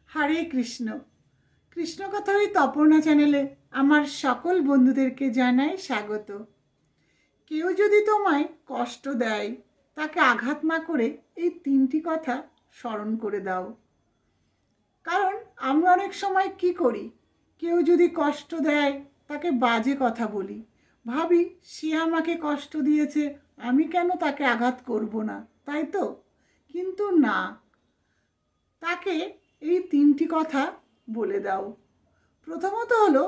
হরে কৃষ্ণ। কৃষ্ণ কথা ওই তপর্ণা চ্যানেলে আমার সকল বন্ধুদেরকে জানাই স্বাগত। কেউ যদি তোমায় কষ্ট দেয়, তাকে আঘাত না করে এই তিনটি কথা স্মরণ করে দাও। কারণ আমরা অনেক সময় কি করি, কেউ যদি কষ্ট দেয় তাকে বাজে কথা বলি, ভাবি সে আমাকে কষ্ট দিয়েছে, আমি কেন তাকে আঘাত করব না, তাই তো? কিন্তু না, তাকে এই তিনটি কথা বলে দাও। প্রথমত হলো,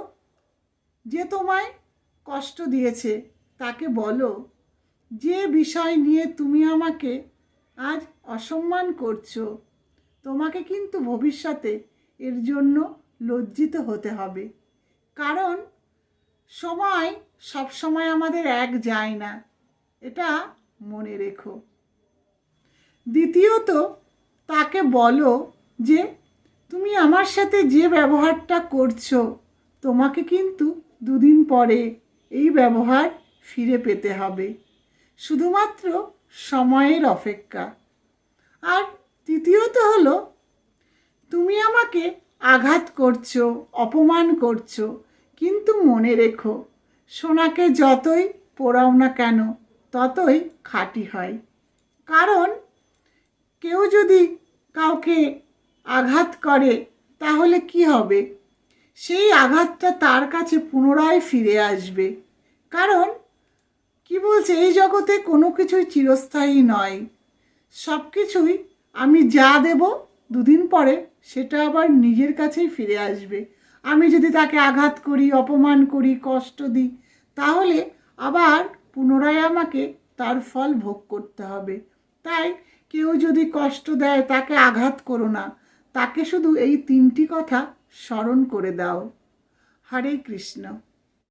যে তোমায় কষ্ট দিয়েছে তাকে বলো, যে বিষয় নিয়ে তুমি আমাকে আজ অসম্মান করছো, তোমাকে কিন্তু ভবিষ্যতে এর জন্য লজ্জিত হতে হবে। কারণ সময় সবসময় আমাদের এক যায় না, এটা মনে রেখো। দ্বিতীয়ত, তাকে বলো যে তুমি আমার সাথে যে ব্যবহারটা করছো, তোমাকে কিন্তু দুদিন পরে এই ব্যবহার ফিরে পেতে হবে, শুধুমাত্র সময়ের অপেক্ষা। আর তৃতীয়ত হলো, তুমি আমাকে আঘাত করছো, অপমান করছো, কিন্তু মনে রেখো, সোনাকে যতই পোড়াও না কেন ততই খাঁটি হয়। কারণ কেউ যদি কাউকে আঘাত করে তাহলে কি হবে, সেই আঘাতটা তার কাছে পুনরায় ফিরে আসবে। কারণ কি বলছে, এই জগতে কোনো কিছুই চিরস্থায়ী নয়। সব কিছুই আমি যা দেব দুদিন পরে সেটা আবার নিজের কাছেই ফিরে আসবে। আমি যদি তাকে আঘাত করি, অপমান করি, কষ্ট দিই, তাহলে আবার পুনরায় আমাকে তার ফল ভোগ করতে হবে। তাই কেউ যদি কষ্ট দেয় তাকে আঘাত করো না, তাকে শুধু এই তিনটি কথা স্মরণ করে দাও। হরে কৃষ্ণ।